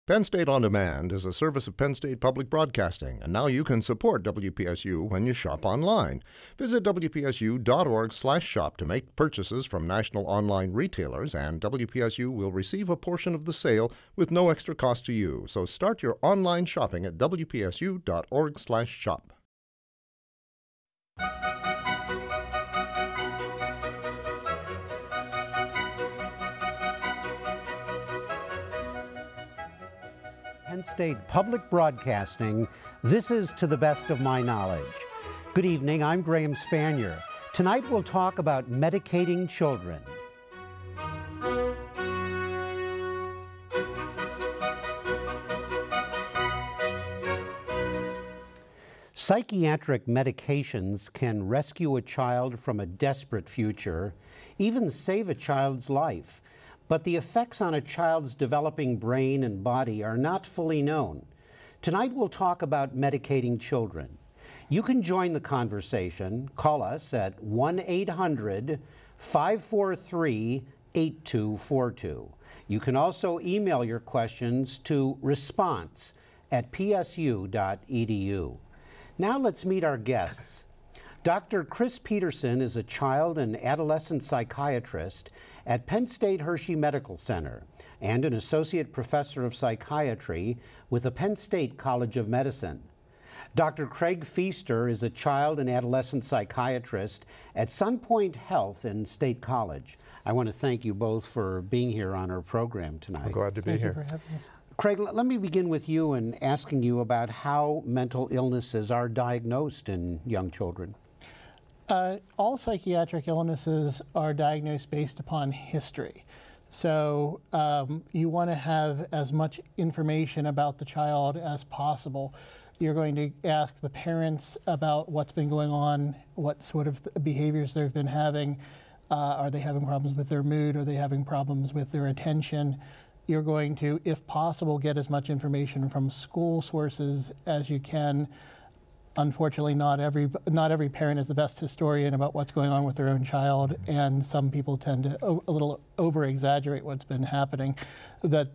Penn State On Demand is a service of Penn State Public Broadcasting, and now you can support WPSU when you shop online. Visit WPSU.org/shop to make purchases from national online retailers, and WPSU will receive a portion of the sale with no extra cost to you. So start your online shopping at WPSU.org/shop. Penn State Public Broadcasting, this is To the Best of My Knowledge. Good evening, I'm Graham Spanier. Tonight we'll talk about medicating children. Psychiatric medications can rescue a child from a desperate future, even save a child's life. But the effects on a child's developing brain and body are not fully known. Tonight we'll talk about medicating children. You can join the conversation. Call us at 1-800-543-8242. You can also email your questions to response@psu.edu. Now let's meet our guests. Dr. Chris Peterson is a child and adolescent psychiatrist at Penn State Hershey Medical Center and an associate professor of psychiatry with the Penn State College of Medicine. Dr. Craig Feaster is a child and adolescent psychiatrist at Sunpoint Health in State College. I want to thank you both for being here on our program tonight. I'm glad to be here. Thank you for having us. Craig, let me begin with you and asking you about how mental illnesses are diagnosed in young children. All psychiatric illnesses are diagnosed based upon history. So you want to have as much information about the child as possible. You're going to ask the parents about what's been going on, what sort of behaviors they've been having. Are they having problems with their mood? Are they having problems with their attention? You're going to, if possible, get as much information from school sources as you can. Unfortunately, not every parent is the best historian about what's going on with their own child, and some people tend to a little over-exaggerate what's been happening. But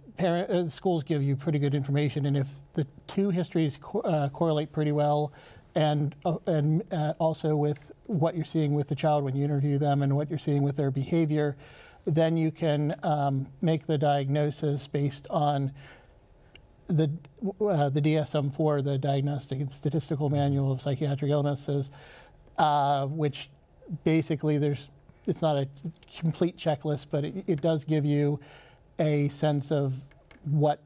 schools give you pretty good information, and if the two histories correlate pretty well, and also with what you're seeing with the child when you interview them and what you're seeing with their behavior, then you can make the diagnosis based on the DSM-4, the Diagnostic and Statistical Manual of Psychiatric Illnesses, which basically it's not a complete checklist, but it does give you a sense of what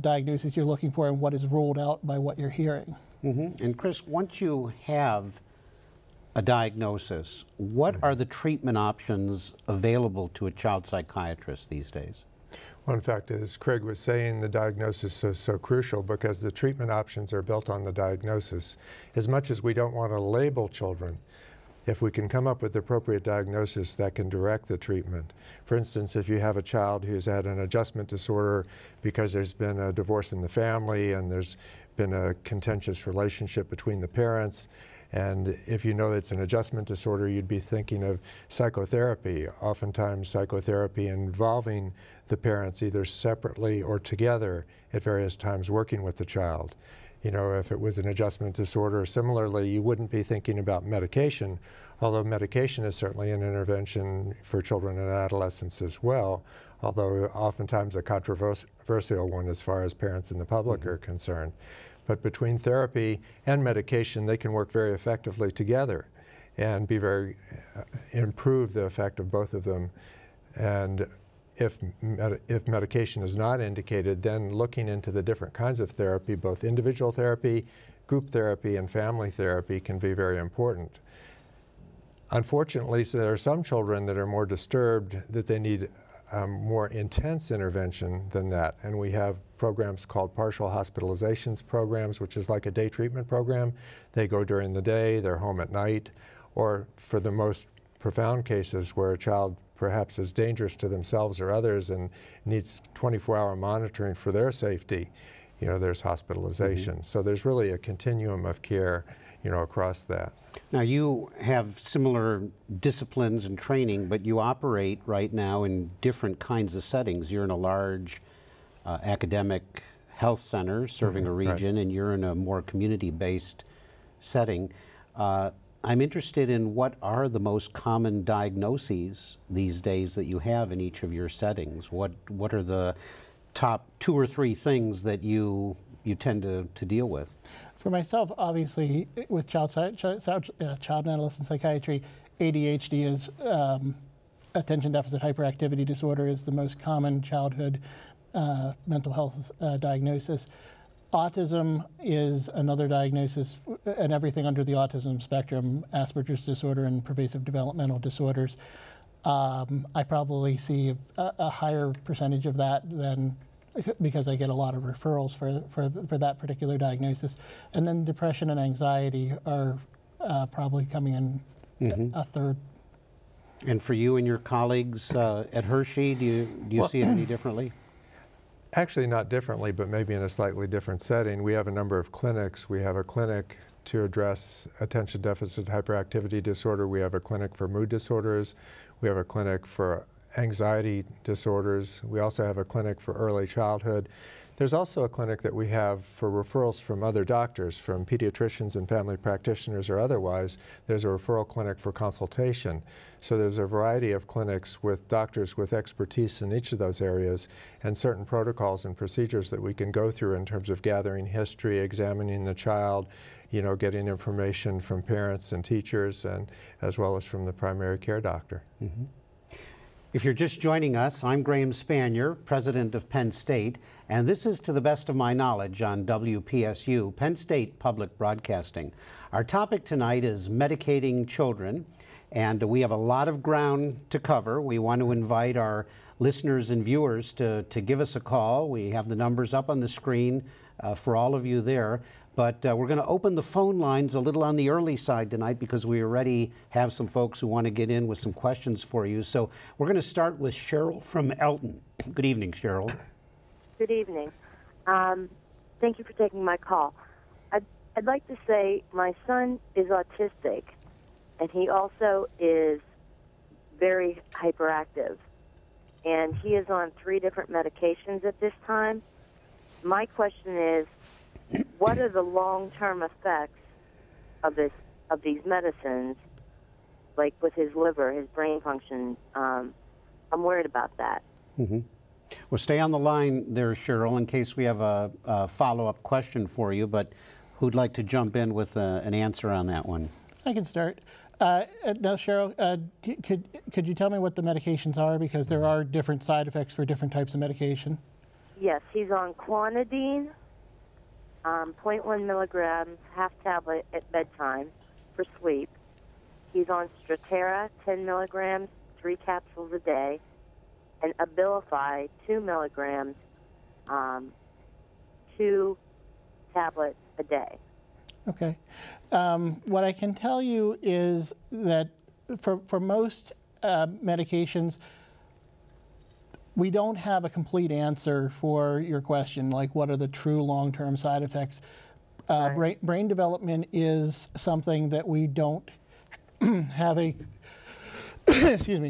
diagnosis you're looking for and what is ruled out by what you're hearing. Mm-hmm. And Chris, once you have a diagnosis, what are the treatment options available to a child psychiatrist these days? Well, in fact, as Craig was saying, the diagnosis is so crucial because the treatment options are built on the diagnosis. As much as we don't want to label children, if we can come up with the appropriate diagnosis that can direct the treatment. For instance, if you have a child who's had an adjustment disorder because there's been a divorce in the family and there's been a contentious relationship between the parents, and if you know it's an adjustment disorder, you'd be thinking of psychotherapy, oftentimes psychotherapy involving the parents either separately or together at various times working with the child. You know, if it was an adjustment disorder, similarly, you wouldn't be thinking about medication, although medication is certainly an intervention for children and adolescents as well, although oftentimes a controversial one as far as parents and the public are concerned. But between therapy and medication, they can work very effectively together and be improve the effect of both of them. And if medication is not indicated, then looking into the different kinds of therapy, both individual therapy, group therapy, and family therapy can be very important. Unfortunately, so there are some children that are more disturbed that they need more intense intervention than that. And we have programs called partial hospitalizations programs, which is like a day treatment program. They go during the day, they're home at night, or for the most profound cases where a child perhaps is dangerous to themselves or others and needs 24-hour monitoring for their safety, you know, there's hospitalization. So there's really a continuum of care, you know, across that. Now you have similar disciplines and training, but you operate right now in different kinds of settings. You're in a large academic health center serving a region, and you're in a more community-based setting. I'm interested in what are the most common diagnoses these days that you have in each of your settings. What are the top 2 or 3 things that you tend to deal with? For myself, obviously, with child and adolescent psychiatry, ADHD is attention deficit hyperactivity disorder is the most common childhood mental health diagnosis. Autism is another diagnosis, and everything under the autism spectrum, Asperger's disorder and pervasive developmental disorders. I probably see a higher percentage of that than, because I get a lot of referrals for that particular diagnosis. And then depression and anxiety are probably coming in a third. And for you and your colleagues at Hershey, do you see it any differently? Actually, not differently, but maybe in a slightly different setting. We have a number of clinics. We have a clinic to address attention deficit hyperactivity disorder. We have a clinic for mood disorders. We have a clinic for anxiety disorders. We also have a clinic for early childhood. There's also a clinic that we have for referrals from other doctors, from pediatricians and family practitioners or otherwise. There's a referral clinic for consultation. So there's a variety of clinics with doctors with expertise in each of those areas, and certain protocols and procedures that we can go through in terms of gathering history, examining the child, getting information from parents and teachers, and as well as from the primary care doctor. Mm-hmm. If you're just joining us, I'm Graham Spanier, president of Penn State, and this is To the Best of My Knowledge on WPSU, Penn State Public Broadcasting. Our topic tonight is medicating children, and we have a lot of ground to cover. We want to invite our listeners and viewers to give us a call. We have the numbers up on the screen for all of you there. But we're going to open the phone lines a little on the early side tonight because we already have some folks who want to get in with some questions for you. So we're going to start with Cheryl from Elton. Good evening, Cheryl. Good evening. Thank you for taking my call. I'd like to say my son is autistic, and he also is very hyperactive. And he is on 3 different medications at this time. My question is, what are the long-term effects of these medicines, like with his liver, his brain function? I'm worried about that. Mm-hmm. Well, stay on the line there, Cheryl, in case we have a follow-up question for you, but who'd like to jump in with an answer on that one? I can start. Now, Cheryl, could you tell me what the medications are? Because there are different side effects for different types of medication. Yes, he's on clonidine, 0.1 milligrams, half tablet at bedtime for sleep. He's on Strattera, 10 milligrams, 3 capsules a day, and Abilify, 2 milligrams, 2 tablets a day. Okay. What I can tell you is that for most medications, we don't have a complete answer for your question, like what are the true long-term side effects. Right. Brain development is something that we don't have a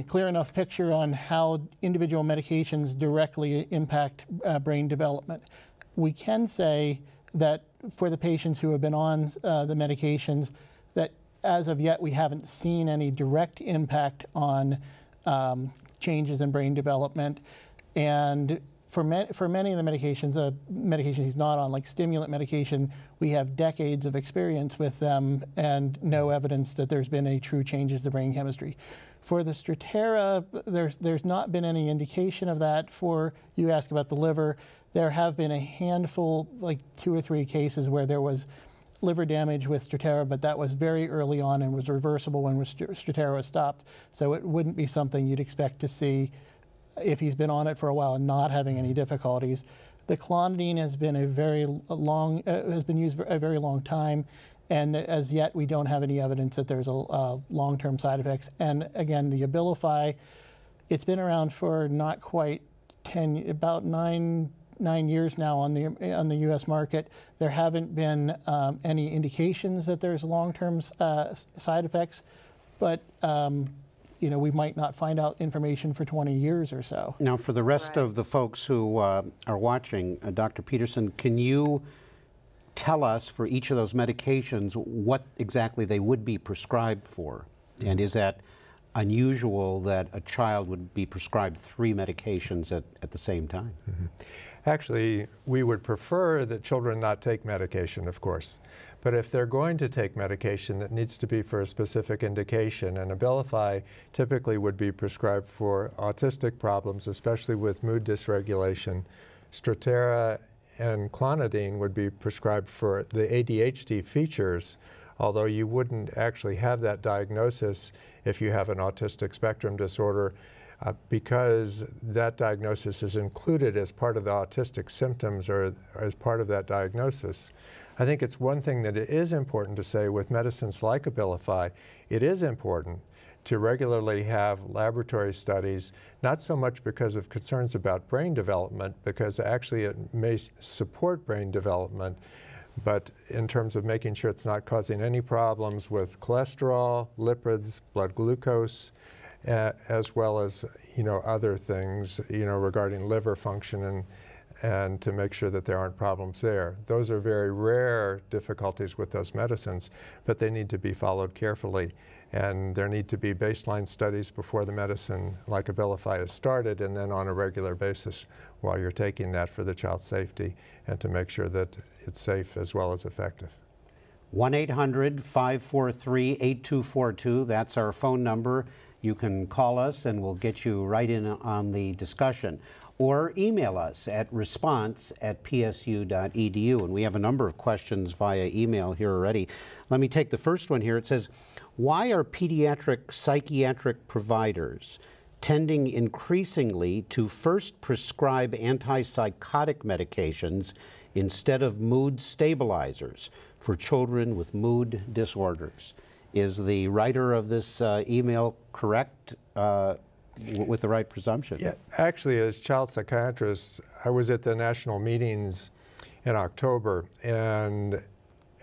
clear enough picture on how individual medications directly impact brain development. We can say that for the patients who have been on the medications, that as of yet we haven't seen any direct impact on changes in brain development. And for many of the medications, medication he's not on, like stimulant medication, we have decades of experience with them and no evidence that there's been any true changes to brain chemistry. For the Strattera, there's not been any indication of that. You ask about the liver, there have been a handful, like 2 or 3 cases where there was liver damage with Strattera, but that was very early on and was reversible when Strattera was stopped. So it wouldn't be something you'd expect to see if he's been on it for a while and not having any difficulties. The clonidine has been has been used for a very long time, and as yet we don't have any evidence that there's a long-term side effects. And again, the Abilify, it's been around for not quite about 9 years now on the U.S. market. There haven't been any indications that there's long-term side effects, but we might not find out information for 20 years or so. Now, for the rest of the folks who are watching, Dr. Peterson, can you tell us for each of those medications what exactly they would be prescribed for? And is that unusual that a child would be prescribed 3 medications at the same time? Actually, we would prefer that children not take medication, of course. But if they're going to take medication that needs to be for a specific indication, and Abilify typically would be prescribed for autistic problems, especially with mood dysregulation. Strattera and clonidine would be prescribed for the ADHD features, although you wouldn't actually have that diagnosis if you have an autistic spectrum disorder, because that diagnosis is included as part of the autistic symptoms or as part of that diagnosis. I think it's one thing that it is important to say with medicines like Abilify, it is important to regularly have laboratory studies, not so much because of concerns about brain development, because actually it may support brain development, but in terms of making sure it's not causing any problems with cholesterol, lipids, blood glucose, as well as other things regarding liver function and to make sure that there aren't problems there. Those are very rare difficulties with those medicines, but they need to be followed carefully. And there need to be baseline studies before the medicine like Abilify is started, and then on a regular basis while you're taking that for the child's safety and to make sure that it's safe as well as effective. 1-800-543-8242, that's our phone number. You can call us and we'll get you right in on the discussion. Or email us at response@psu.edu. And we have a number of questions via email here already. Let me take the first one here. It says, why are pediatric psychiatric providers tending increasingly to first prescribe antipsychotic medications instead of mood stabilizers for children with mood disorders? Is the writer of this email correct with the right presumption? Yeah, actually, as child psychiatrists, I was at the national meetings in October, and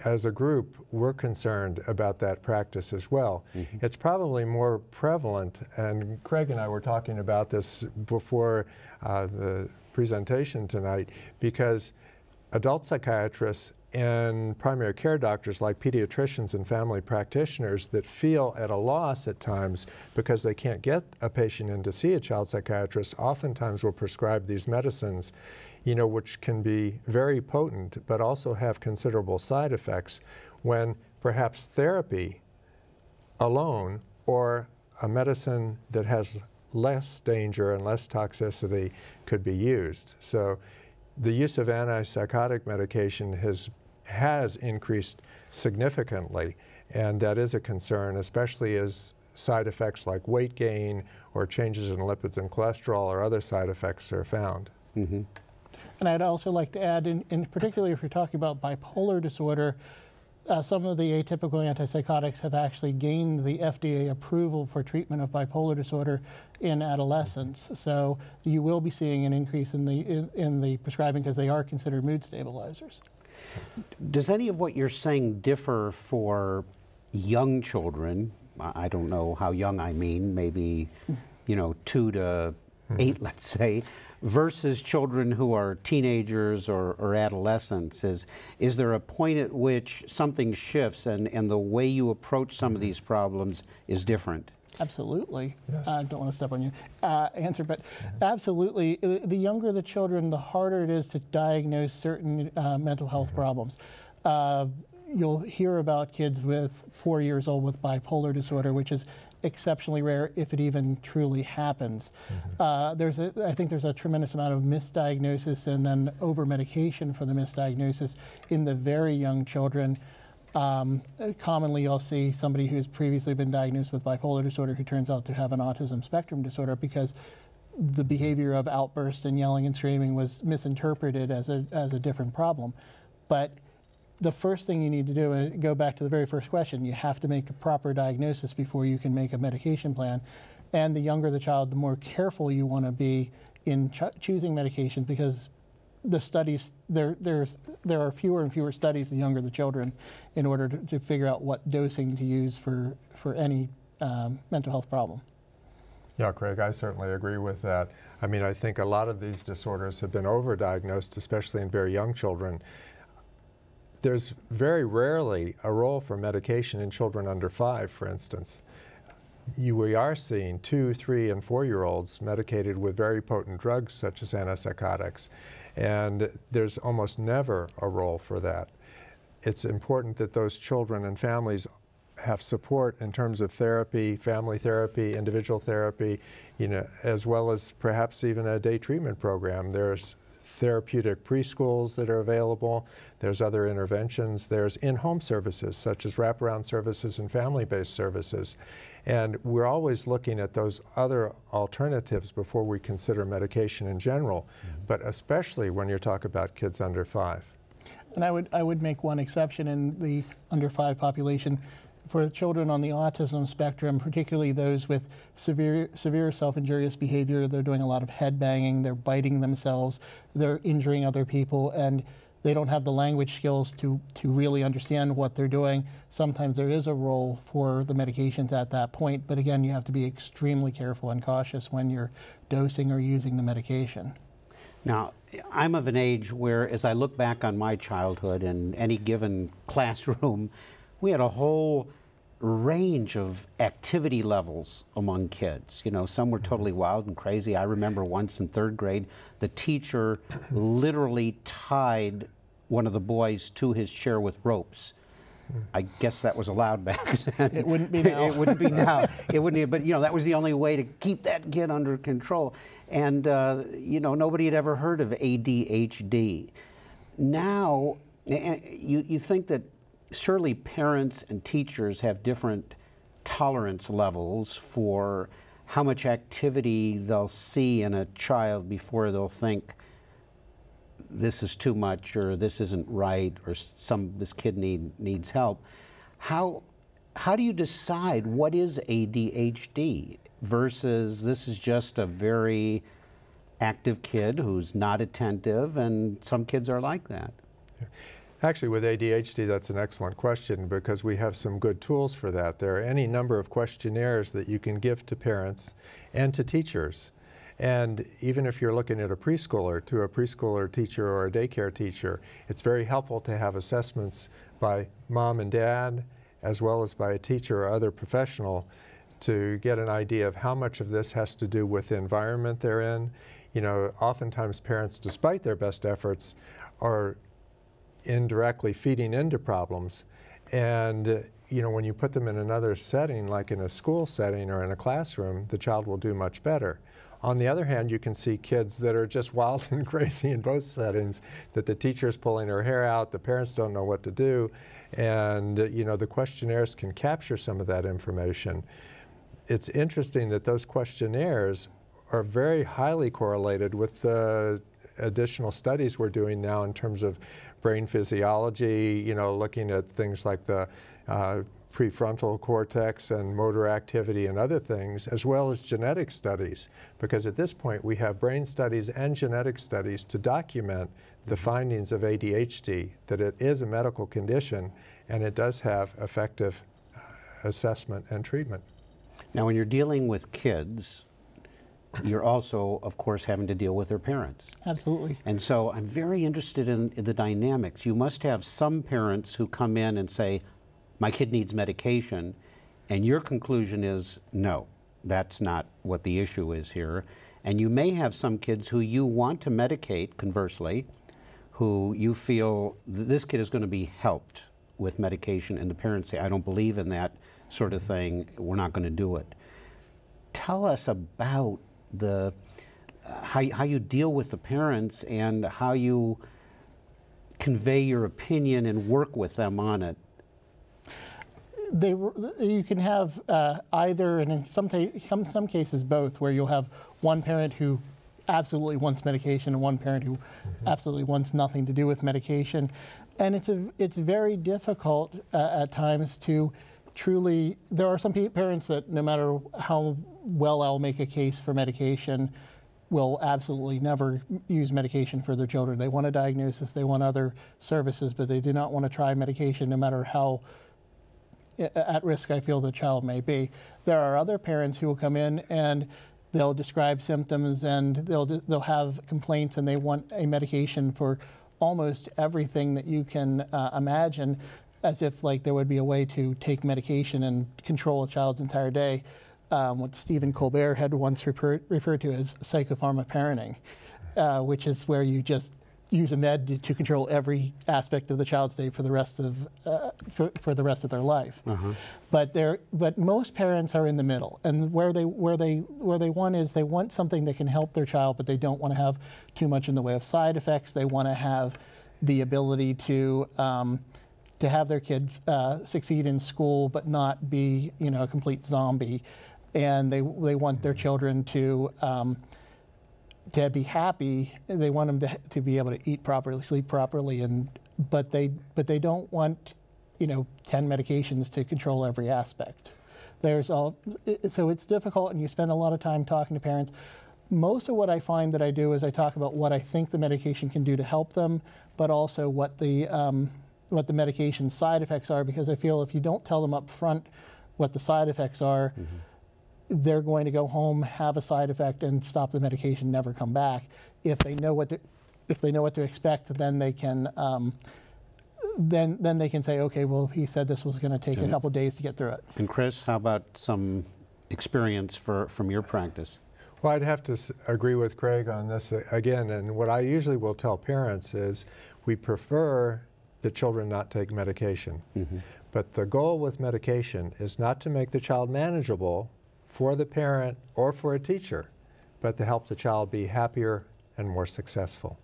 as a group, we're concerned about that practice as well. It's probably more prevalent, and Craig and I were talking about this before the presentation tonight, because adult psychiatrists and primary care doctors like pediatricians and family practitioners that feel at a loss at times because they can't get a patient in to see a child psychiatrist oftentimes will prescribe these medicines, which can be very potent but also have considerable side effects when perhaps therapy alone or a medicine that has less danger and less toxicity could be used. So the use of antipsychotic medication has increased significantly, and that is a concern, especially as side effects like weight gain or changes in lipids and cholesterol or other side effects are found. And I'd also like to add, in particularly if you're talking about bipolar disorder, some of the atypical antipsychotics have actually gained the FDA approval for treatment of bipolar disorder in adolescents. So you will be seeing an increase in the prescribing because they are considered mood stabilizers. Does any of what you're saying differ for young children? I don't know how young I mean, maybe 2 to 8, let's say, versus children who are teenagers or adolescents? Is there a point at which something shifts and the way you approach some of these problems is different? Absolutely. Yes. I don't want to step on your answer, but absolutely. The younger the children, the harder it is to diagnose certain mental health problems. You'll hear about kids with 4 years old with bipolar disorder, which is exceptionally rare if it even truly happens. I think there's a tremendous amount of misdiagnosis and then over-medication for the misdiagnosis in the very young children. Commonly you'll see somebody who's previously been diagnosed with bipolar disorder who turns out to have an autism spectrum disorder because the behavior of outbursts and yelling and screaming was misinterpreted as a different problem. But the first thing you need to do, and go back to the very first question, you have to make a proper diagnosis before you can make a medication plan. And the younger the child, the more careful you want to be in choosing medications, because the studies, there are fewer and fewer studies the younger the children in order to figure out what dosing to use for any mental health problem. Yeah, Craig, I certainly agree with that. I mean, I think a lot of these disorders have been overdiagnosed, especially in very young children. There's very rarely a role for medication in children under 5, for instance. We are seeing 2, 3, and 4-year-olds medicated with very potent drugs such as antipsychotics, and there's almost never a role for that. It's important that those children and families have support in terms of therapy, family therapy, individual therapy, as well as perhaps even a day treatment program. There's therapeutic preschools that are available. There's other interventions. There's in-home services such as wraparound services and family-based services. And we're always looking at those other alternatives before we consider medication in general, but especially when you talk about kids under 5. And I would make one exception in the under 5 population. For children on the autism spectrum, particularly those with severe self-injurious behavior, they're doing a lot of head banging, they're biting themselves, they're injuring other people, and they don't have the language skills to really understand what they're doing. Sometimes there is a role for the medications at that point, but again, you have to be extremely careful and cautious when you're dosing or using the medication. Now, I'm of an age where, as I look back on my childhood in any given classroom, we had a whole range of activity levels among kids. Some were totally wild and crazy. I remember once in 3rd grade, the teacher literally tied one of the boys to his chair with ropes. I guess that was allowed back then. It wouldn't be now. It wouldn't be now. It wouldn't. But that was the only way to keep that kid under control. And nobody had ever heard of ADHD. Now, you think that surely parents and teachers have different tolerance levels for how much activity they'll see in a child before they'll think this is too much or this isn't right or this kid needs help. How do you decide what is ADHD versus this is just a very active kid who's not attentive, and some kids are like that? Actually, with ADHD, that's an excellent question because we have some good tools for that. There are any number of questionnaires that you can give to parents and to teachers. And even if you're looking at a preschooler teacher or a daycare teacher, it's very helpful to have assessments by mom and dad, as well as by a teacher or other professional to get an idea of how much of this has to do with the environment they're in. Oftentimes parents, despite their best efforts, are indirectly feeding into problems. And when you put them in another setting, like in a school setting or in a classroom, the child will do much better. On the other hand, you can see kids that are just wild and crazy in both settings, that the teacher's pulling her hair out, the parents don't know what to do, and the questionnaires can capture some of that information. It's interesting that those questionnaires are very highly correlated with the additional studies we're doing now in terms of brain physiology, looking at things like the prefrontal cortex and motor activity and other things, as well as genetic studies, because at this point we have brain studies and genetic studies to document the findings of ADHD, that it is a medical condition and it does have effective assessment and treatment. Now, when you're dealing with kids, you're also, of course, having to deal with their parents. Absolutely. And so I'm very interested in the dynamics. You must have some parents who come in and say, my kid needs medication, and your conclusion is, no, that's not what the issue is here. And you may have some kids who you want to medicate, conversely, who you feel this kid is going to be helped with medication, and the parents say, I don't believe in that sort of thing, we're not going to do it. Tell us about how you deal with the parents and how you convey your opinion and work with them on it. You can have either, and in some cases both, where you'll have one parent who absolutely wants medication and one parent who absolutely wants nothing to do with medication. And it's very difficult at times to truly, there are some parents that no matter how well I'll make a case for medication, will absolutely never use medication for their children. They want a diagnosis, they want other services, but they do not want to try medication no matter how at risk I feel the child may be. There are other parents who will come in and they'll describe symptoms and they'll have complaints and they want a medication for almost everything that you can imagine, as if like there would be a way to take medication and control a child's entire day. What Stephen Colbert had once referred to as psychopharmaparenting, which is where you just use a med to control every aspect of the child's day for the rest of for the rest of their life. But most parents are in the middle, and where they want is they want something that can help their child, but they don't want to have too much in the way of side effects. They want to have the ability to have their kids succeed in school, but not be a complete zombie, and they want their children to be happy. They want them to be able to eat properly, sleep properly, but they don't want 10 medications to control every aspect. So it's difficult, and you spend a lot of time talking to parents. Most of what I find that I do is I talk about what I think the medication can do to help them, but also what the medication side effects are, because I feel if you don't tell them up front what the side effects are, they're going to go home, have a side effect, and stop the medication, never come back. If they know what to expect, then they can then they can say, okay, well, he said this was going to take a couple of days to get through it. And Chris, how about some experience from your practice? Well, I'd have to agree with Craig on this again, and what I usually will tell parents is we prefer the children not take medication. But the goal with medication is not to make the child manageable for the parent or for a teacher, but to help the child be happier and more successful.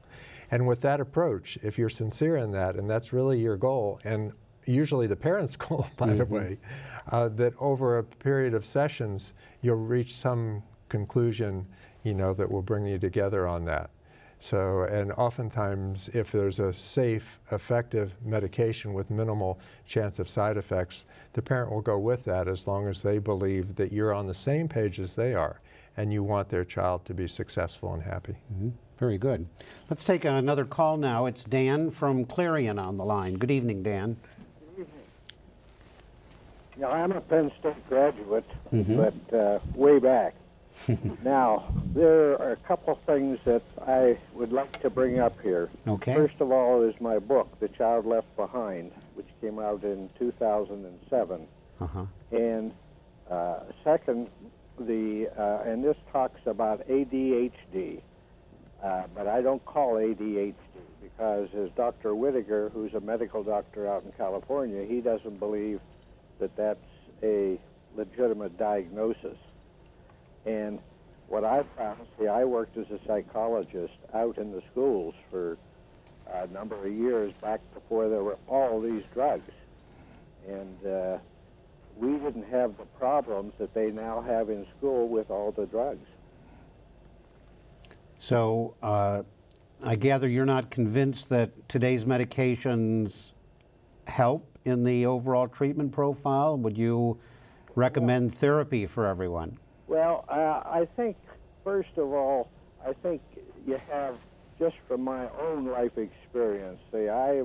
And with that approach, if you're sincere in that, and that's really your goal, and usually the parent's goal, by the way, that over a period of sessions, you'll reach some conclusion, that will bring you together on that. So, and oftentimes, if there's a safe, effective medication with minimal chance of side effects, the parent will go with that as long as they believe that you're on the same page as they are and you want their child to be successful and happy. Very good. Let's take another call now. It's Dan from Clarion on the line. Good evening, Dan. Good evening. Now, I'm a Penn State graduate, but way back. Now, there are a couple things that I would like to bring up here. Okay. First of all is my book, The Child Left Behind, which came out in 2007. And second, and this talks about ADHD, but I don't call ADHD because, as Dr. Whittaker, who's a medical doctor out in California, he doesn't believe that that's a legitimate diagnosis. And what I found, I worked as a psychologist out in the schools for a number of years back before there were all these drugs. And we didn't have the problems that they now have in school with all the drugs. So I gather you're not convinced that today's medications help in the overall treatment profile? Would you recommend therapy for everyone? Well, I think, first of all, I think you have, just from my own life experience, I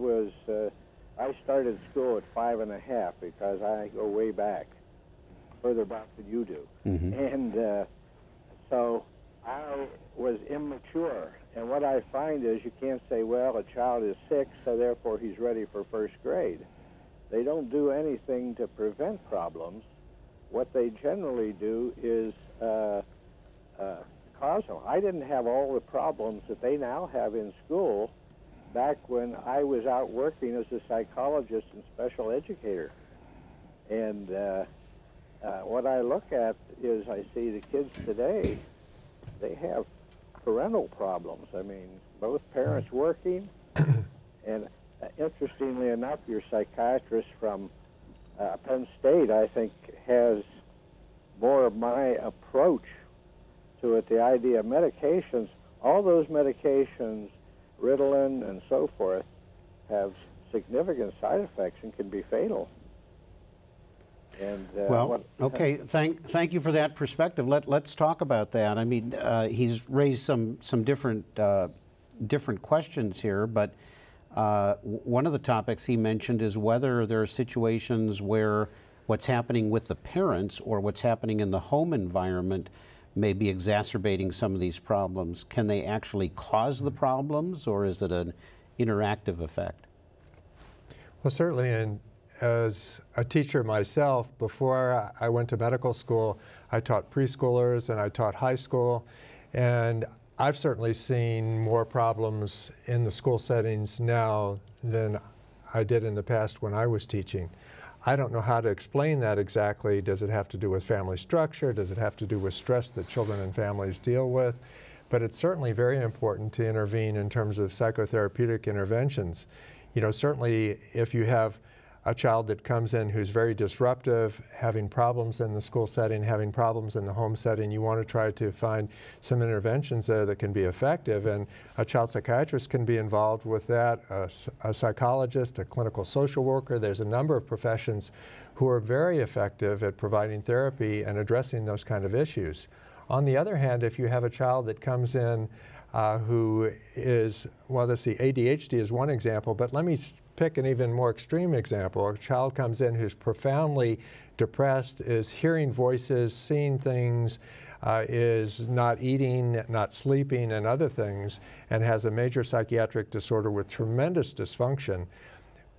started school at 5.5 because I go way back, further back than you do. And so I was immature. And what I find is you can't say, well, a child is 6, so therefore he's ready for first grade. They don't do anything to prevent problems. What they generally do is cause them. I didn't have all the problems that they now have in school back when I was out working as a psychologist and special educator. And what I look at is I see the kids today, they have parental problems. I mean, both parents working, and interestingly enough, your psychiatrist from Penn State, I think, has more of my approach to it, the idea of medications. All those medications, Ritalin and so forth, have significant side effects and can be fatal. And okay, thank you for that perspective. Let's talk about that. I mean, he's raised some different questions here, but one of the topics he mentioned is whether there are situations where what's happening with the parents or what's happening in the home environment may be exacerbating some of these problems. Can they actually cause the problems, or is it an interactive effect? Well, certainly, and as a teacher myself, before I went to medical school, I taught preschoolers and I taught high school, and I've certainly seen more problems in the school settings now than I did in the past when I was teaching. I don't know how to explain that exactly. Does it have to do with family structure? Does it have to do with stress that children and families deal with? But it's certainly very important to intervene in terms of psychotherapeutic interventions. You know, certainly if you have a child that comes in who's very disruptive, having problems in the school setting, having problems in the home setting, you want to try to find some interventions there that can be effective. And a child psychiatrist can be involved with that, a psychologist, a clinical social worker. There's a number of professions who are very effective at providing therapy and addressing those kind of issues. On the other hand, if you have a child that comes in who is, well, let's see, ADHD is one example, but let me pick an even more extreme example. A child comes in who's profoundly depressed, is hearing voices, seeing things, is not eating, not sleeping, and other things, and has a major psychiatric disorder with tremendous dysfunction.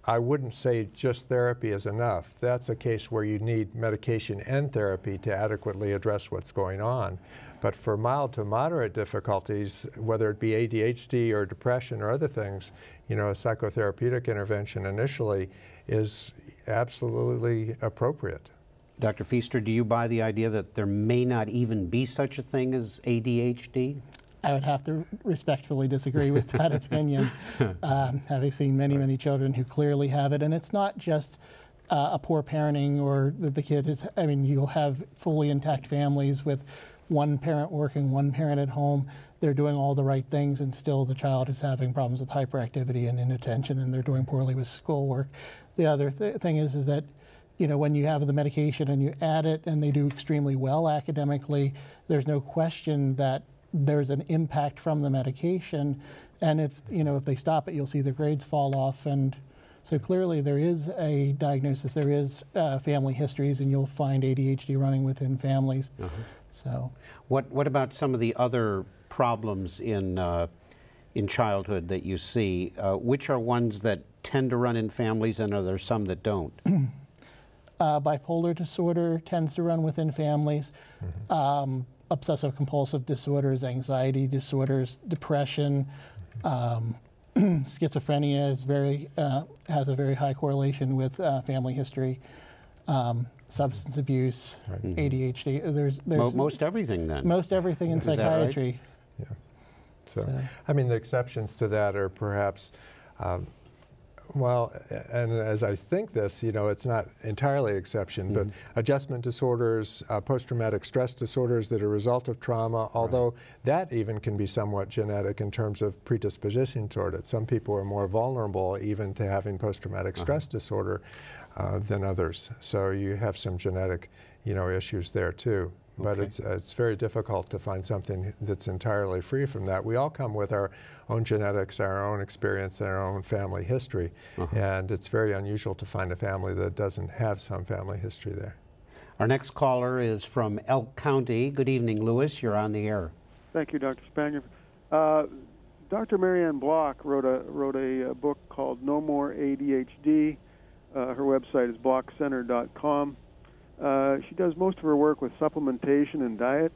I wouldn't say just therapy is enough. That's a case where you need medication and therapy to adequately address what's going on. But for mild to moderate difficulties, whether it be ADHD or depression or other things, you know, a psychotherapeutic intervention initially is absolutely appropriate. Dr. Feaster, do you buy the idea that there may not even be such a thing as ADHD? I would have to respectfully disagree with that opinion, having seen many, many children who clearly have it. And it's not just a poor parenting or that the kid is, I mean, you'll have fully intact families with one parent working, one parent at home. They're doing all the right things, and still the child is having problems with hyperactivity and inattention, and they're doing poorly with schoolwork. The other thing is that, you know, when you have the medication and you add it and they do extremely well academically, there's no question that there's an impact from the medication, and if, you know, if they stop it, you'll see their grades fall off. And so clearly there is a diagnosis, there is family histories, and you'll find ADHD running within families. So, what about some of the other problems in childhood that you see? Which are ones that tend to run in families, and are there some that don't? Bipolar disorder tends to run within families. Obsessive compulsive disorders, anxiety disorders, depression, schizophrenia is has a very high correlation with family history. Substance abuse, ADHD. There's most everything then. Most everything in psychiatry. Right? Yeah. So, I mean, the exceptions to that are perhaps, well, and as I think this, you know, it's not entirely exception, but adjustment disorders, post-traumatic stress disorders that are a result of trauma, although that even can be somewhat genetic in terms of predisposition toward it. Some people are more vulnerable even to having post-traumatic stress disorder than others. So you have some genetic, you know, issues there too. But it's very difficult to find something that's entirely free from that. We all come with our own genetics, our own experience, and our own family history. And it's very unusual to find a family that doesn't have some family history there. Our next caller is from Elk County. Good evening, Lewis. You're on the air. Thank you, Dr. Spanier. Dr. Marianne Block wrote a book called No More ADHD. Her website is blockcenter.com. She does most of her work with supplementation and diet,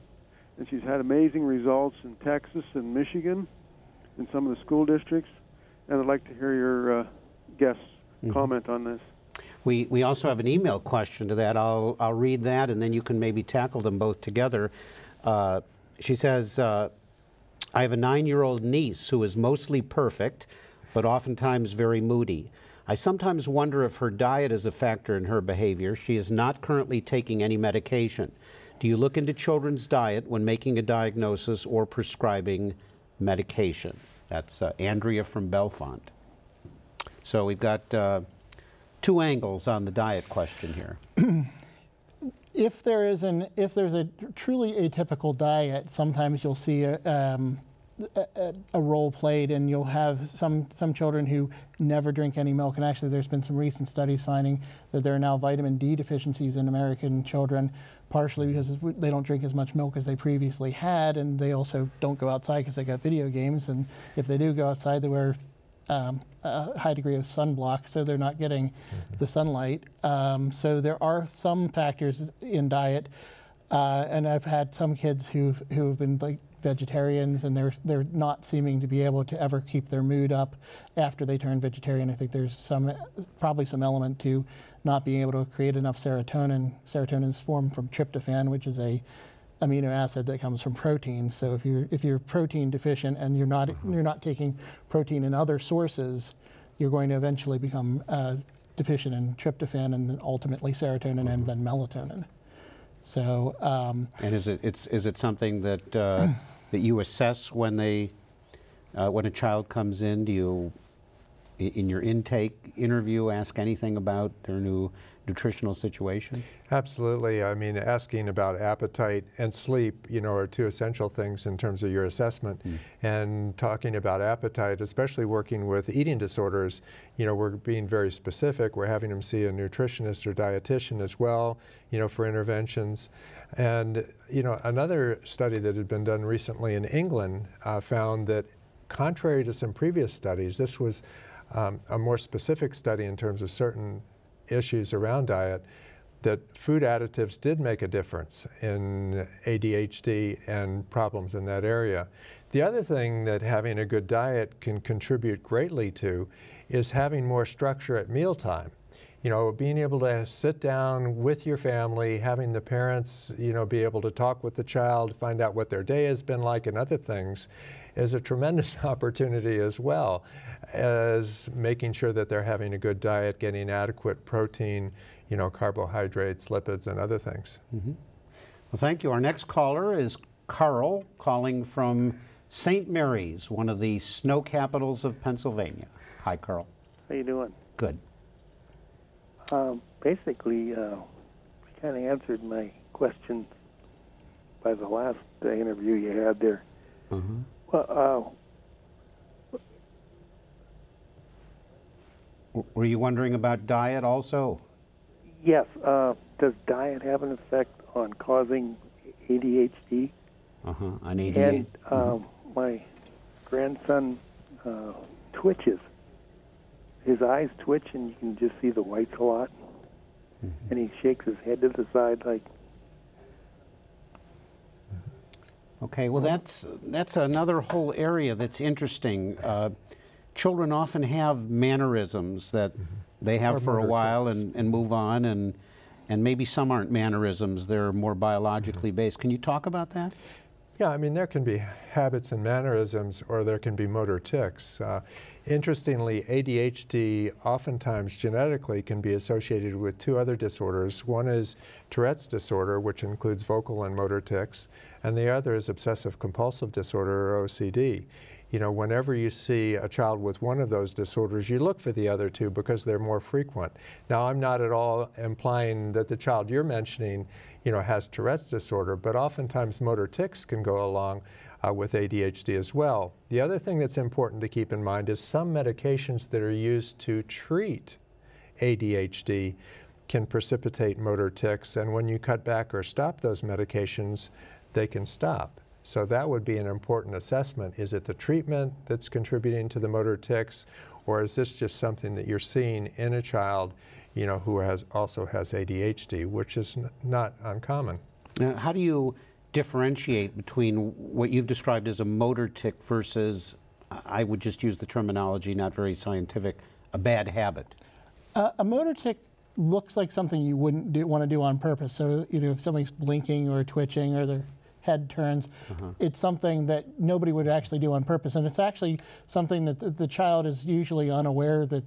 and she's had amazing results in Texas and Michigan in some of the school districts. And I'd like to hear your guest's comment on this. We also have an email question to that. I'll read that, and then you can maybe tackle them both together. She says, I have a 9-year-old niece who is mostly perfect, but oftentimes very moody. I sometimes wonder if her diet is a factor in her behavior. She is not currently taking any medication. Do you look into children's diet when making a diagnosis or prescribing medication? That's Andrea from Bellefonte. So we've got two angles on the diet question here. If there's a truly atypical diet, sometimes you'll see a role played, and you'll have some children who never drink any milk. And actually, there's been some recent studies finding that there are now vitamin D deficiencies in American children, partially because they don't drink as much milk as they previously had, and they also don't go outside because they got video games. And if they do go outside, they wear a high degree of sunblock, so they're not getting the sunlight. So there are some factors in diet, and I've had some kids who've been like vegetarians, and they're not seeming to be able to ever keep their mood up after they turn vegetarian. I think there's probably some element to not being able to create enough serotonin. Serotonin is formed from tryptophan, which is a amino acid that comes from protein. So if you're protein deficient and you're not taking protein in other sources, you're going to eventually become deficient in tryptophan and then ultimately serotonin and then melatonin. So and is it something that that you assess when a child comes in? Do you, in your intake interview, ask anything about their new nutritional situation? Absolutely. I mean, asking about appetite and sleep, are two essential things in terms of your assessment. And talking about appetite, especially working with eating disorders, we're being very specific. We're having them see a nutritionist or dietitian as well, for interventions. And, another study that had been done recently in England found that, contrary to some previous studies, this was a more specific study in terms of certain issues around diet, that food additives did make a difference in ADHD and problems in that area. The other thing that having a good diet can contribute greatly to is having more structure at mealtime. Being able to sit down with your family, having the parents, be able to talk with the child, find out what their day has been like and other things, is a tremendous opportunity as well as making sure that they're having a good diet, getting adequate protein, carbohydrates, lipids, and other things. Well, thank you. Our next caller is Carl, calling from St. Mary's, one of the snow capitals of Pennsylvania. Hi, Carl. How you doing? Good. Basically, you kind of answered my question by the last interview you had there. Well, were you wondering about diet also? Yes. Does diet have an effect on causing ADHD? On ADHD. And my grandson twitches. His eyes twitch, and you can just see the whites a lot. And he shakes his head to the side like. Okay, well, that's another whole area that's interesting. Children often have mannerisms that they have for a while and move on, and maybe some aren't mannerisms, they're more biologically based. Can you talk about that? Yeah, I mean, there can be habits and mannerisms, or there can be motor tics. Interestingly, ADHD oftentimes genetically can be associated with two other disorders. One is Tourette's disorder, which includes vocal and motor tics, and the other is obsessive compulsive disorder, or OCD. Whenever you see a child with one of those disorders, you look for the other two because they're more frequent. Now, I'm not at all implying that the child you're mentioning, has Tourette's disorder, but oftentimes motor tics can go along with ADHD as well. The other thing that's important to keep in mind is some medications that are used to treat ADHD can precipitate motor tics, and when you cut back or stop those medications, they can stop. So that would be an important assessment. Is it the treatment that's contributing to the motor tics, or is this just something that you're seeing in a child, who also has ADHD, which is not uncommon? Now, how do you differentiate between what you've described as a motor tic versus, I would just use the terminology, not very scientific, a bad habit? A motor tic looks like something you wouldn't want to do on purpose. So, if somebody's blinking or twitching or their head turns, it's something that nobody would actually do on purpose. And it's actually something that the child is usually unaware that,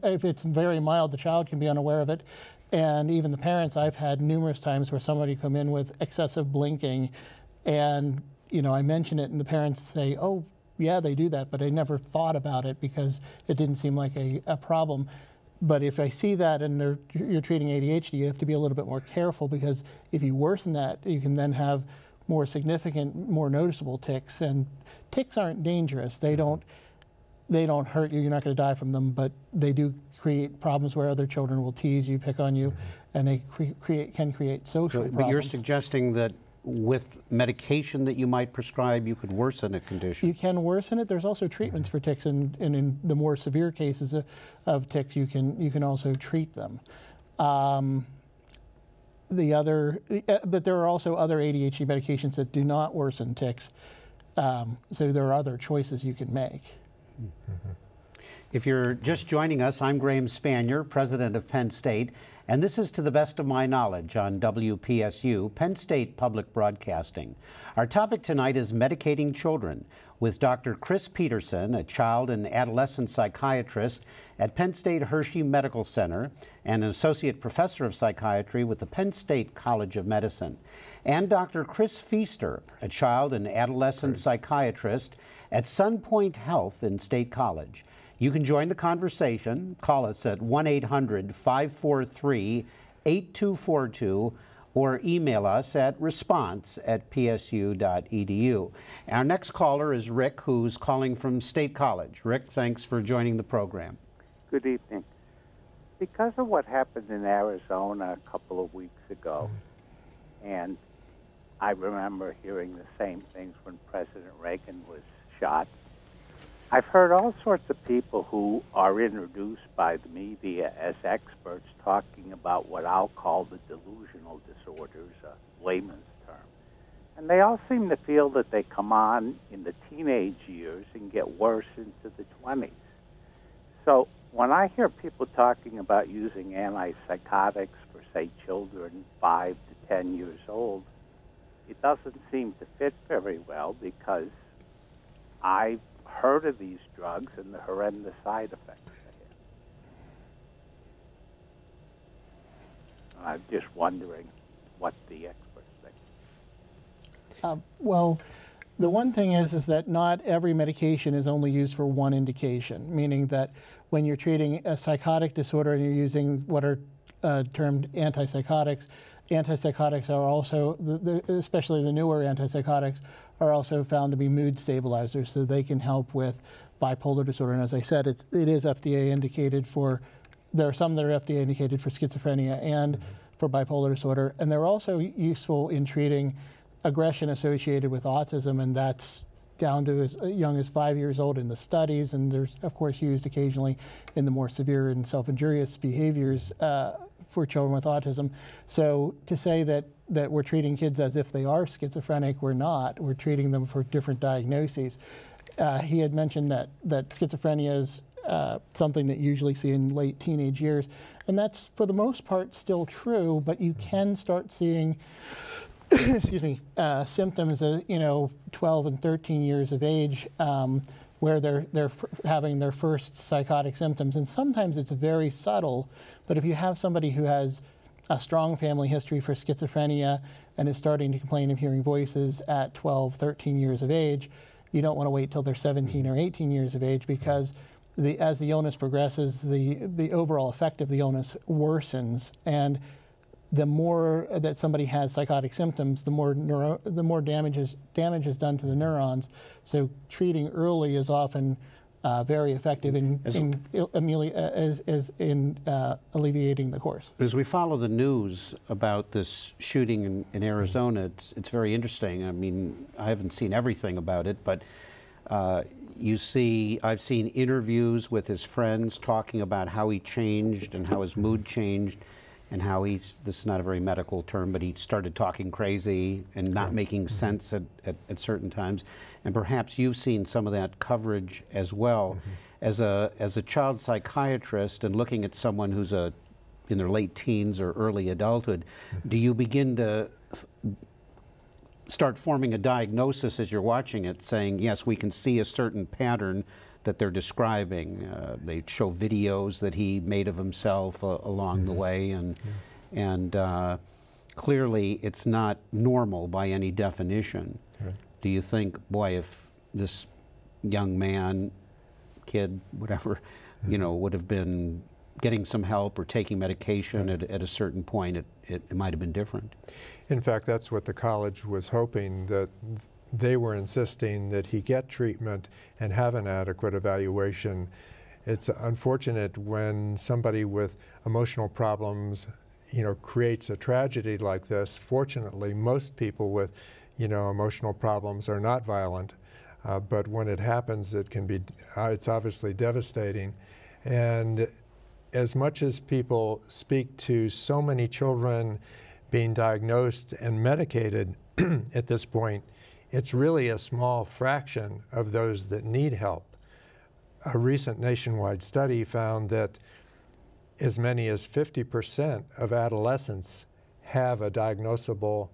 if it's very mild, the child can be unaware of it. And even the parents, I've had numerous times where somebody come in with excessive blinking, and I mention it, and the parents say, "Oh, yeah, they do that," but I never thought about it because it didn't seem like a problem. But if I see that and you're treating ADHD, you have to be a little bit more careful, because if you worsen that, you can then have more significant, more noticeable tics. And tics aren't dangerous. They don't hurt you. You're not going to die from them, but they do create problems where other children will tease you, pick on you, and they can create social problems. But you're suggesting that with medication that you might prescribe, you could worsen a condition? You can worsen it. There's also treatments for tics, and in the more severe cases of tics, you can also treat them. But there are also other ADHD medications that do not worsen tics, so there are other choices you can make. If you're just joining us, I'm Graham Spanier, president of Penn State, and this is To the Best of My Knowledge on WPSU, Penn State Public Broadcasting. Our topic tonight is medicating children with Dr. Chris Peterson, a child and adolescent psychiatrist at Penn State Hershey Medical Center and an associate professor of psychiatry with the Penn State College of Medicine, and Dr. Chris Feaster, a child and adolescent psychiatrist at Sunpoint Health in State College. You can join the conversation. Call us at 1-800-543-8242 or email us at response@psu.edu. Our next caller is Rick, who's calling from State College. Rick, thanks for joining the program. Good evening. Because of what happened in Arizona a couple of weeks ago, and I remember hearing the same things when President Reagan was shot, I've heard all sorts of people who are introduced by the media as experts talking about what I'll call the delusional disorders, a layman's term. And they all seem to feel that they come on in the teenage years and get worse into the 20s. So when I hear people talking about using antipsychotics for, say, children 5 to 10 years old, it doesn't seem to fit very well, because I've heard of these drugs and the horrendous side effects they have. I'm just wondering what the experts think. Well, the one thing is that not every medication is only used for one indication, meaning that when you're treating a psychotic disorder and you're using what are termed antipsychotics, antipsychotics are also, especially the newer antipsychotics, are also found to be mood stabilizers, so they can help with bipolar disorder. And as I said, it is FDA indicated for, there are some that are FDA indicated for schizophrenia and for bipolar disorder, and they're also useful in treating aggression associated with autism, and that's down to as young as 5 years old in the studies, and there's of course used occasionally in the more severe and self-injurious behaviors for children with autism. So to say that we're treating kids as if they are schizophrenic, we're not. We're treating them for different diagnoses. He had mentioned that schizophrenia is something that you usually see in late teenage years, and that's for the most part still true, but you can start seeing excuse me, symptoms of 12 and 13 years of age where they're having their first psychotic symptoms, and sometimes it's very subtle. But if you have somebody who has a strong family history for schizophrenia and is starting to complain of hearing voices at 12, 13 years of age, you don't want to wait till they're 17 or 18 years of age, because as the illness progresses, the overall effect of the illness worsens, and the more that somebody has psychotic symptoms, the more damage is done to the neurons. So treating early is often very effective in alleviating the course. As we follow the news about this shooting in Arizona, it's very interesting. I mean, I haven't seen everything about it, but I've seen interviews with his friends talking about how he changed and how his mood changed, and how this is not a very medical term, but he started talking crazy and not making sense at certain times. And perhaps you've seen some of that coverage as well. As a child psychiatrist and looking at someone who's in their late teens or early adulthood, do you begin to start forming a diagnosis as you're watching it, saying, yes, we can see a certain pattern that they're describing? They show videos that he made of himself along the way, and clearly it's not normal by any definition. Right. Do you think, boy, if this young man, kid, whatever, would have been getting some help or taking medication at a certain point, it might have been different. In fact, that's what the college was hoping, that they were insisting that he get treatment and have an adequate evaluation. It's unfortunate when somebody with emotional problems, creates a tragedy like this. Fortunately, most people with, emotional problems are not violent, but when it happens, it can be, it's obviously devastating. And as much as people speak to so many children being diagnosed and medicated at this point, it's really a small fraction of those that need help. A recent nationwide study found that as many as 50% of adolescents have a diagnosable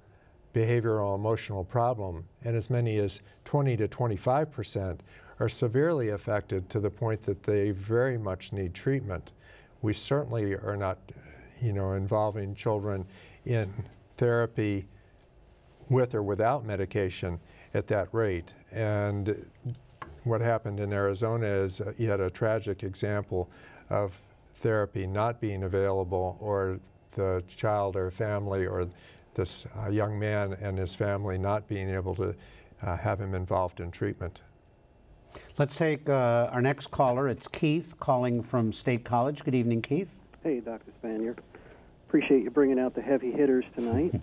behavioral emotional problem, and as many as 20 to 25% are severely affected to the point that they very much need treatment. We certainly are not, involving children in therapy with or without medication at that rate. And what happened in Arizona is you had a tragic example of therapy not being available, or the child or family or this young man and his family not being able to have him involved in treatment. Let's take our next caller. It's Keith calling from State College. Good evening, Keith. Hey, Dr. Spanier. Appreciate you bringing out the heavy hitters tonight.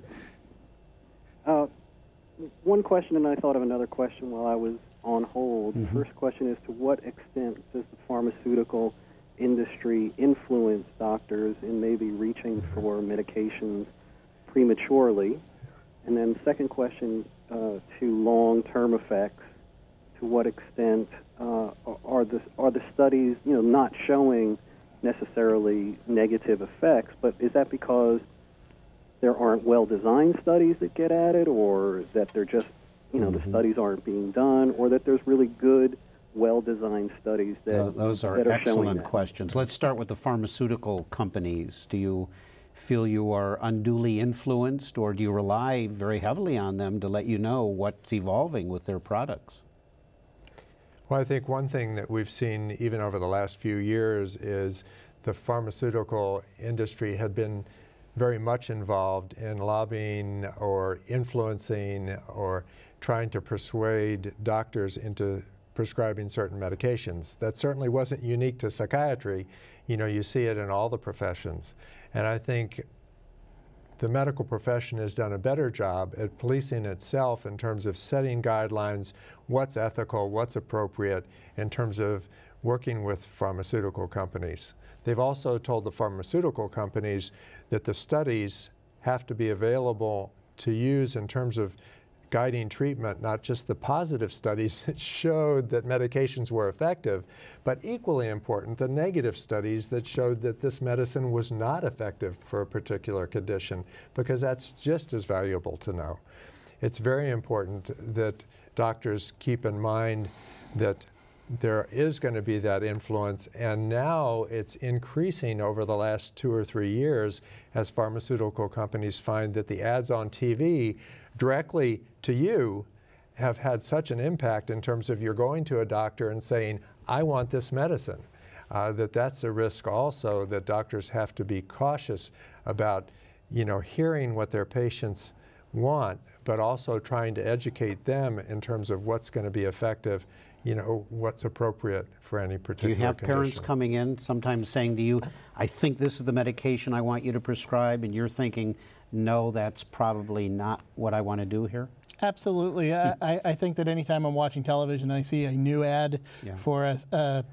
One question, and I thought of another question while I was on hold. The first question is, to what extent does the pharmaceutical industry influence doctors in maybe reaching for medications prematurely? And then second question, to long-term effects, to what extent are the studies, not showing necessarily negative effects, but is that because there aren't well-designed studies that get at it, or that they're just, the studies aren't being done, or that there's really good, well-designed studies that those are that excellent questions. Let's start with the pharmaceutical companies. Do you feel you are unduly influenced, or do you rely very heavily on them to let you know what's evolving with their products? Well, I think one thing that we've seen even over the last few years is the pharmaceutical industry had been very much involved in lobbying or influencing or trying to persuade doctors into prescribing certain medications. That certainly wasn't unique to psychiatry. You see it in all the professions. And I think the medical profession has done a better job at policing itself in terms of setting guidelines, what's ethical, what's appropriate, in terms of working with pharmaceutical companies. They've also told the pharmaceutical companies that the studies have to be available to use in terms of guiding treatment, not just the positive studies that showed that medications were effective, but equally important, the negative studies that showed that this medicine was not effective for a particular condition, because that's just as valuable to know. It's very important that doctors keep in mind that there is going to be that influence, and now it's increasing over the last 2 or 3 years as pharmaceutical companies find that the ads on TV directly to you have had such an impact in terms of you're going to a doctor and saying, I want this medicine. That's a risk also, that doctors have to be cautious about, hearing what their patients want, but also trying to educate them in terms of what's going to be effective, what's appropriate for any particular Do you have condition. parents coming in sometimes saying to you, I think this is the medication I want you to prescribe, and you're thinking, no, that's probably not what I want to do here? Absolutely. I think that anytime I'm watching television and I see a new ad for a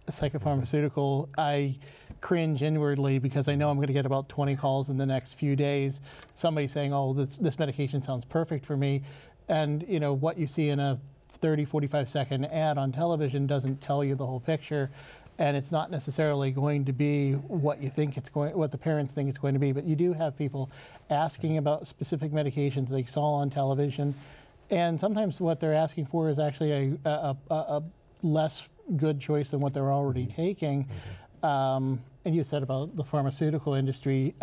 psychopharmaceutical, I cringe inwardly, because I know I'm going to get about 20 calls in the next few days. Somebody saying, oh, this medication sounds perfect for me. And what you see in a 30, 45-second ad on television doesn't tell you the whole picture. And it's not necessarily going to be what you think what the parents think it's going to be. But you do have people asking about specific medications they saw on television, and sometimes what they're asking for is actually a less good choice than what they're already taking. And you said about the pharmaceutical industry.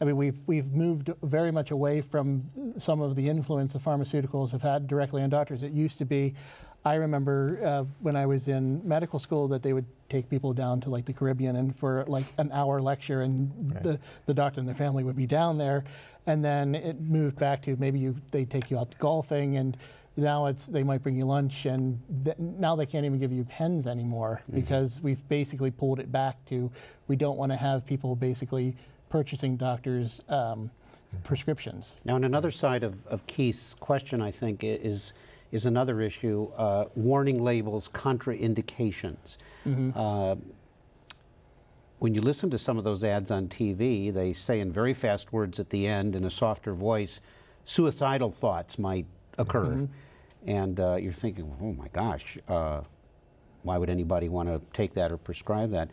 We've moved very much away from some of the influence the pharmaceuticals have had directly on doctors. It used to be, I remember when I was in medical school that they would take people down to like the Caribbean and for like an hour lecture, and the doctor and the family would be down there, and then it moved back to maybe they'd take you out golfing, and now they might bring you lunch, and now they can't even give you pens anymore because we've basically pulled it back to we don't want to have people basically purchasing doctors' prescriptions. Now, on another side of Keith's question, I think, is another issue, warning labels, contraindications. When you listen to some of those ads on TV, they say in very fast words at the end, in a softer voice, suicidal thoughts might occur. And you're thinking, oh my gosh, why would anybody want to take that or prescribe that?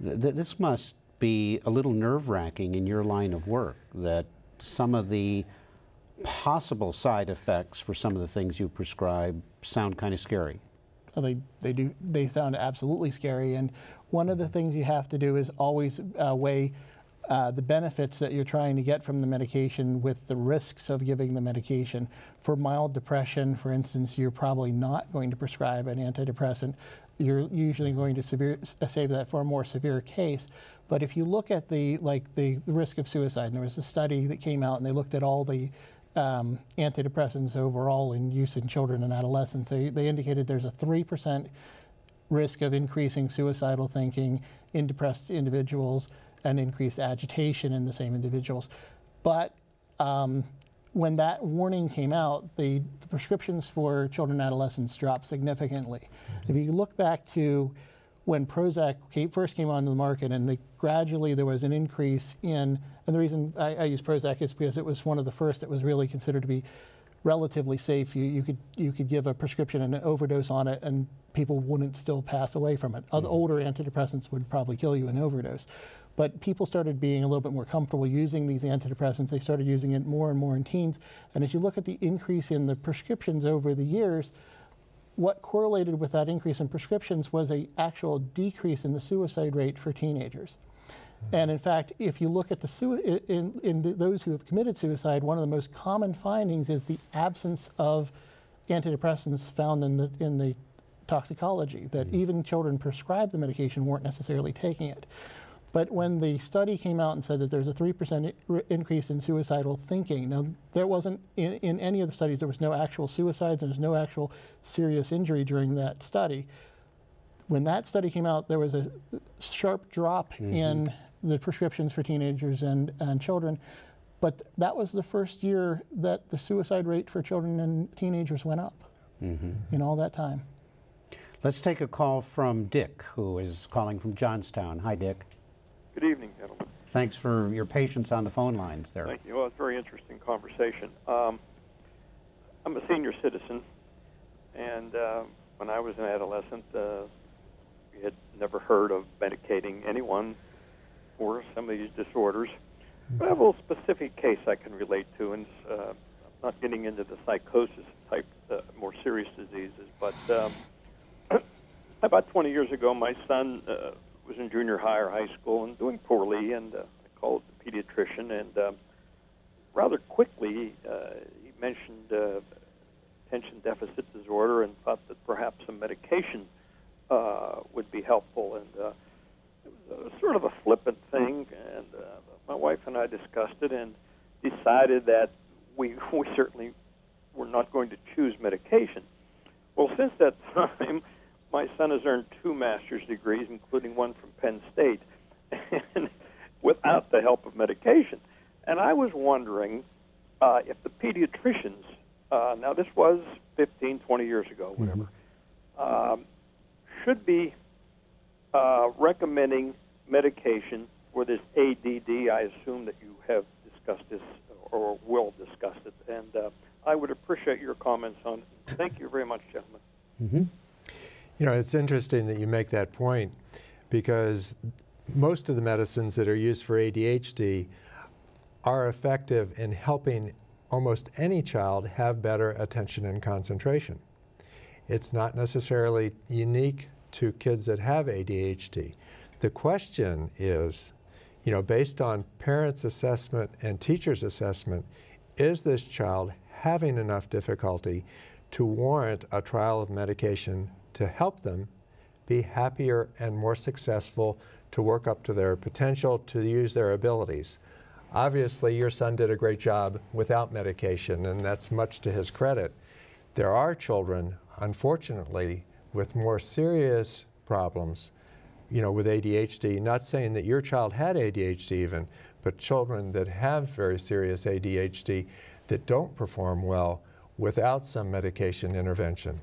This must be a little nerve-wracking in your line of work, that some of the possible side effects for some of the things you prescribe sound kind of scary. Well, they sound absolutely scary, and one of the things you have to do is always weigh the benefits that you're trying to get from the medication with the risks of giving the medication. For mild depression, for instance, you're probably not going to prescribe an antidepressant. You're usually going to save that for a more severe case. But if you look at the risk of suicide, and there was a study that came out and they looked at all the antidepressants overall in use in children and adolescents, they indicated there's a 3% risk of increasing suicidal thinking in depressed individuals and increased agitation in the same individuals. But when that warning came out, the prescriptions for children and adolescents dropped significantly. If you look back to when Prozac first came onto the market, and gradually there was an increase in, and the reason I use Prozac is because it was one of the first that was really considered to be relatively safe. You could give a prescription and an overdose on it, and people wouldn't still pass away from it. Other older antidepressants would probably kill you in overdose. But people started being a little bit more comfortable using these antidepressants. They started using it more and more in teens. And as you look at the increase in the prescriptions over the years, what correlated with that increase in prescriptions was an actual decrease in the suicide rate for teenagers. And in fact, if you look at those who have committed suicide, one of the most common findings is the absence of antidepressants found in the toxicology, that even children prescribed the medication weren't necessarily taking it. But when the study came out and said that there's a 3% increase in suicidal thinking, now there wasn't, in any of the studies, there was no actual suicides, and there was no actual serious injury during that study. When that study came out, there was a sharp drop in the prescriptions for teenagers and children. But that was the first year that the suicide rate for children and teenagers went up in all that time. Let's take a call from Dick, who is calling from Johnstown. Hi, Dick. Good evening, gentlemen. Thanks for your patience on the phone lines there. Thank you. Well, it's a very interesting conversation. I'm a senior citizen, and when I was an adolescent, we had never heard of medicating anyone for some of these disorders. But I have a little specific case I can relate to, and I'm not getting into the psychosis type, more serious diseases, but about 20 years ago, my son was in junior high or high school and doing poorly, and I called the pediatrician, and rather quickly he mentioned attention deficit disorder and thought that perhaps some medication would be helpful. And it was sort of a flippant thing, and my wife and I discussed it and decided that we certainly were not going to choose medication. Well, since that time, my son has earned 2 master's degrees, including one from Penn State, and without the help of medication. And I was wondering if the pediatricians, now this was 15, 20 years ago, whatever, should be recommending medication for this ADD. I assume that you have discussed this or will discuss it, and I would appreciate your comments on it. Thank you very much, gentlemen. You know, it's interesting that you make that point, because most of the medicines that are used for ADHD are effective in helping almost any child have better attention and concentration. It's not necessarily unique to kids that have ADHD. The question is, you know, based on parents' assessment and teachers' assessment, is this child having enough difficulty to warrant a trial of medication to help them be happier and more successful, to work up to their potential, to use their abilities. Obviously, your son did a great job without medication, and that's much to his credit. There are children, unfortunately, with more serious problems, with ADHD, not saying that your child had ADHD even, but children that have very serious ADHD that don't perform well without some medication intervention.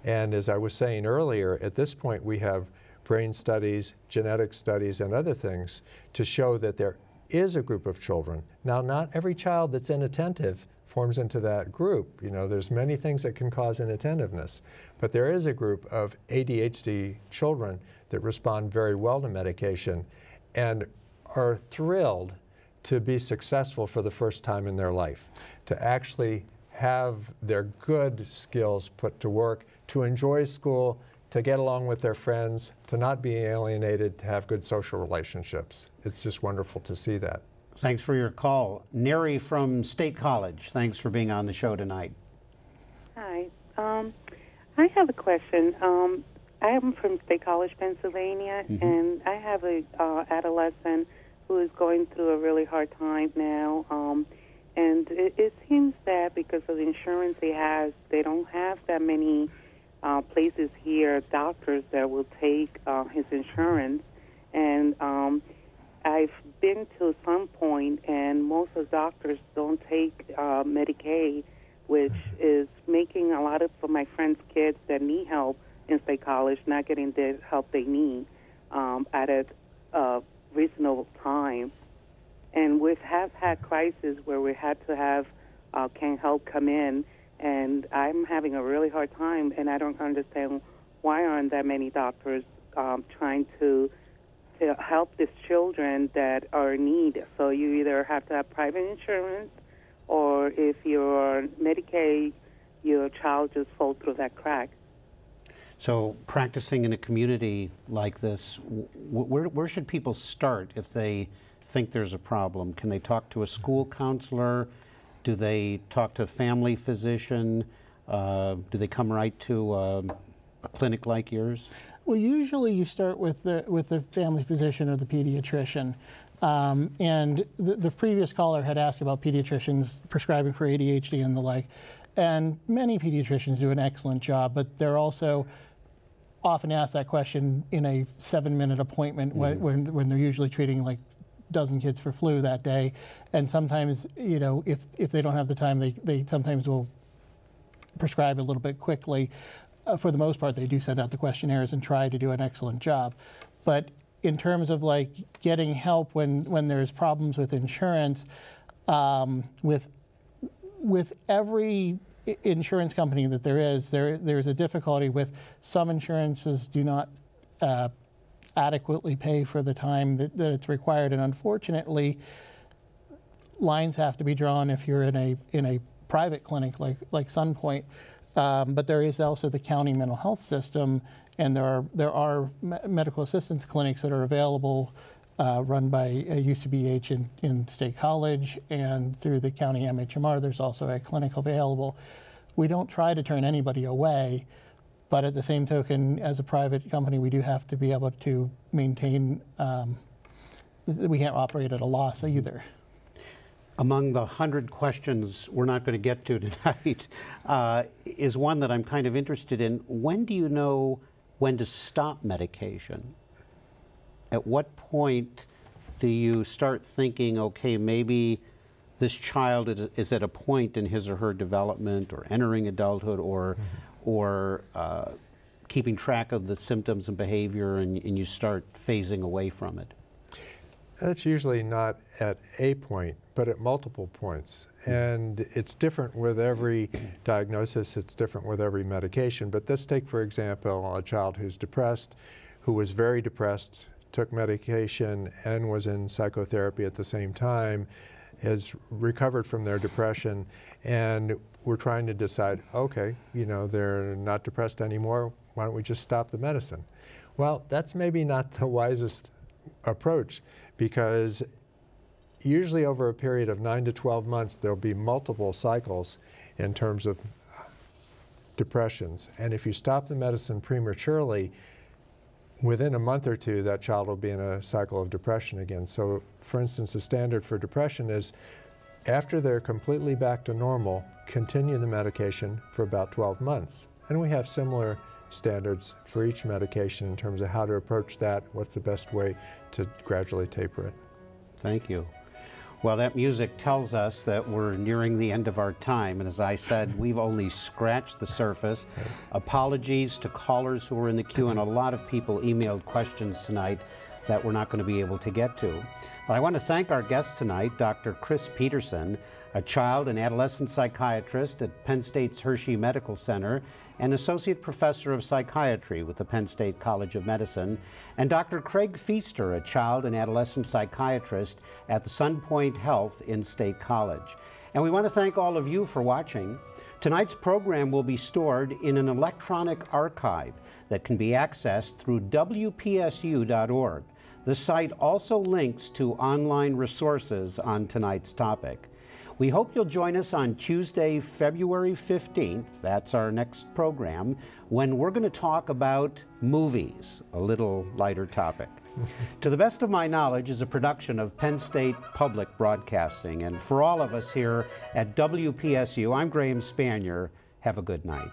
And as I was saying earlier, at this point we have brain studies, genetic studies, and other things to show that there is a group of children. Now, not every child that's inattentive forms into that group. There's many things that can cause inattentiveness, but there is a group of ADHD children that respond very well to medication and are thrilled to be successful for the first time in their life, to actually have their good skills put to work, to enjoy school, to get along with their friends, to not be alienated, to have good social relationships. It's just wonderful to see that. Thanks for your call. Neri from State College, thanks for being on the show tonight. Hi. I have a question. I am from State College, Pennsylvania, and I have a adolescent who is going through a really hard time now. And it seems that because of the insurance he has, they don't have that many places here, doctors that will take his insurance. And I've been to some point, and most of the doctors don't take Medicaid, which is making a lot of my friends' kids that need help in State College not getting the help they need at a reasonable time. And we have had crises where we had to have Can Help come in, and I'm having a really hard time, and I don't understand why aren't that many doctors trying to help these children that are in need. So you either have to have private insurance, or if you're on Medicaid, your child just falls through that crack. So practicing in a community like this, where should people start if they think there's a problem? Can they talk to a school counselor? Do they talk to a family physician? Do they come right to a clinic like yours? Well, usually you start with the family physician or the pediatrician. And the previous caller had asked about pediatricians prescribing for ADHD and the like. And many pediatricians do an excellent job, but they're also often asked that question in a 7-minute appointment when they're usually treating like a dozen kids for flu that day. And sometimes, if they don't have the time, they sometimes will prescribe a little bit quickly. For the most part, they do send out the questionnaires and try to do an excellent job. But in terms of like getting help when there's problems with insurance, with every insurance company that there's a difficulty with some insurances do not adequately pay for the time that it's required, and unfortunately, lines have to be drawn if you're in a private clinic like Sunpoint. But there is also the county mental health system, and there are medical assistance clinics that are available, run by UCBH in State College, and through the county MHMR. There's also a clinic available. We don't try to turn anybody away, but at the same token, as a private company, we do have to be able to maintain. We can't operate at a loss either. Among the 100 questions we're not going to get to tonight is one that I'm kind of interested in. When do you know when to stop medication? At what point do you start thinking, okay, maybe this child is at a point in his or her development or entering adulthood or keeping track of the symptoms and behavior, and you start phasing away from it? That's usually not at a point, but at multiple points. And it's different with every diagnosis, it's different with every medication. But let's take, for example, a child who's depressed, who was very depressed, took medication and was in psychotherapy at the same time, has recovered from their depression, and we're trying to decide, okay, they're not depressed anymore, why don't we just stop the medicine? Well, that's maybe not the wisest approach, because usually over a period of 9 to 12 months, there'll be multiple cycles in terms of depressions. And if you stop the medicine prematurely, within a month or two, that child will be in a cycle of depression again. So, for instance, the standard for depression is after they're completely back to normal, continue the medication for about 12 months. And we have similar standards for each medication in terms of how to approach that, what's the best way to gradually taper it. Thank you. Well, that music tells us that we're nearing the end of our time, and as I said, we've only scratched the surface. Apologies to callers who were in the queue, and a lot of people emailed questions tonight that we're not going to be able to get to. But I want to thank our guest tonight, Dr. Chris Peterson, a child and adolescent psychiatrist at Penn State's Hershey Medical Center and associate professor of psychiatry with the Penn State College of Medicine, and Dr. Craig Feaster, a child and adolescent psychiatrist at the Sunpoint Health in State College. And we want to thank all of you for watching. Tonight's program will be stored in an electronic archive that can be accessed through WPSU.org. The site also links to online resources on tonight's topic. We hope you'll join us on Tuesday, February 15th, that's our next program, when we're going to talk about movies, a little lighter topic. To the best of my knowledge is a production of Penn State Public Broadcasting, and for all of us here at WPSU, I'm Graham Spanier. Have a good night.